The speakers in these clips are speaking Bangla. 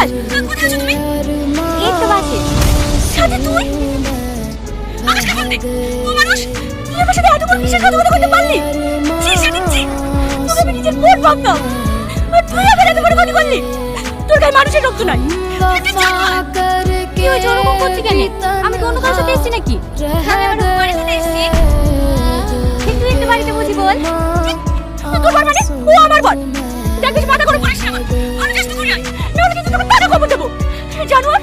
বিশ্বাস? কোথায় আছো তুমি? এই তো বাসে। সাথে তুই? আমার সাথে ও মানুষ তুই আমার সাথে এত বড় বিশ্বাসঘাতকতা করতে পারলি? ছি সেদিন ছি। তোকে আমি নিজের বোন ভাবতাম। আর তুই আবার এত বড় কথা করলি। তোর গায়ে মানুষের রক্ত নাই। তুই জানোয়ার। কি হয়েছে ওরকম করছিস কেন? আমি তো অন্য কারোর সাথে এসেছি নাকি? আমি আমার বাড়ির সাথে এসেছি। কিন্তু একটু বাড়িতে বুঝি বল। তোর বার মানে ও আমার বার। দেখ বেশি মাথা গরম করিস না আমার। আমি চেষ্টা করি আয়। নাহলে কিন্তু তোকে টাকা খবর দেবো। জানোয়ার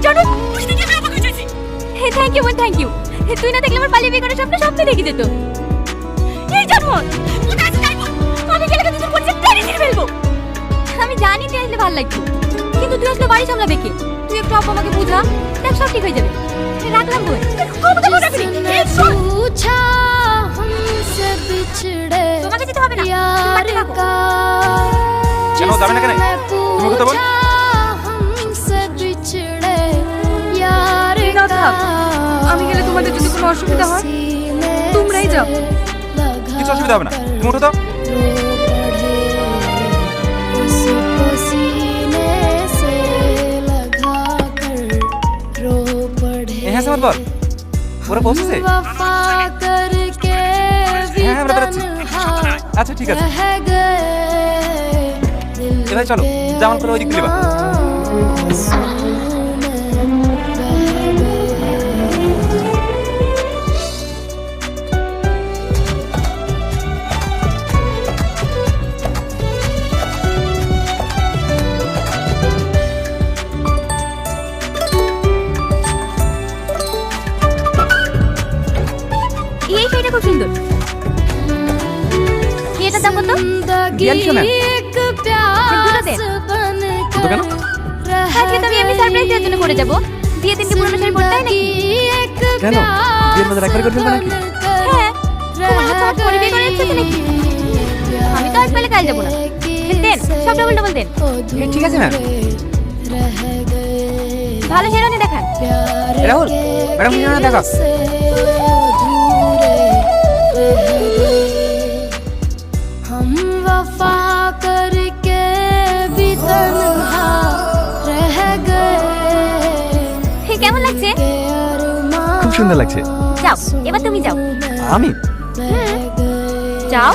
জানোয়ার তুই দেখে আমি অবাক হয়ে যাচ্ছি। হে থ্যাংক ইউ বোন থ্যাংক ইউ। তুই না দেখলে আমার পালিয়ে বিয়ে করার স্বপ্ন দেখে যেত। এই জানোয়ার কোথায় আছিস তাই বল। আমি গেলে কিন্তু তোর পরিচয় টেনে ছিঁড়ে ফেলবো। আমি জানি তুই আসলে ভালো লাগতো, কিন্তু তুই আসলে বাড়ি সামলাবে কে? তুই একটু আপু আমাকে বুঝা, দেখ সব ঠিক হয়ে যাবে। রাখলাম বোন। কবে তো রাখবি? তোমাকে যেতে হবে না। কেন যাবে না কেন? তুমি কথা বল। না থাক, আমি গেলে তোমাদের যদি কোনো অসুবিধা হয় তোমরাই যাও। কিছু অসুবিধা হবে না, তুমি উঠো তো। হ্যাঁ আমার বল, ওরা পৌঁছেছে? হ্যাঁ আমরা বেরোচ্ছি। আচ্ছা ঠিক আছে। এবার চলো জামাল করে ওই দিক দিবা। এই শাড়িটা খুব সুন্দর। এটার দাম কত? 4200 ম্যাম। দুটো দে। দুটো কেন? আজকে তো আমি এমনি সারপ্রাইজ দেওয়ার জন্য করে যাবো। বিয়ে দিনকে পুরনো শাড়ি পরতে হয় নাকি? কেন বিয়ের মধ্যে একবার করে ফেলবে নাকি? হ্যাঁ, তোমার হচ্ছে আমার পরে বিয়ে করার ইচ্ছে আছে নাকি? আমি তো আজ পেলে কাল যাবো না। দেন সব ডবল ডবল দেন। ঠিক আছে ম্যাম। ভালো শেরওয়ানি দেখান। রাহুল ম্যাডাম কি দেখা? हम वफा करके भी तन्हा रह गए। কেমন লাগছে? খুব সুন্দর লাগছে। যাও এবার তুমি যাও। আমি? যাও।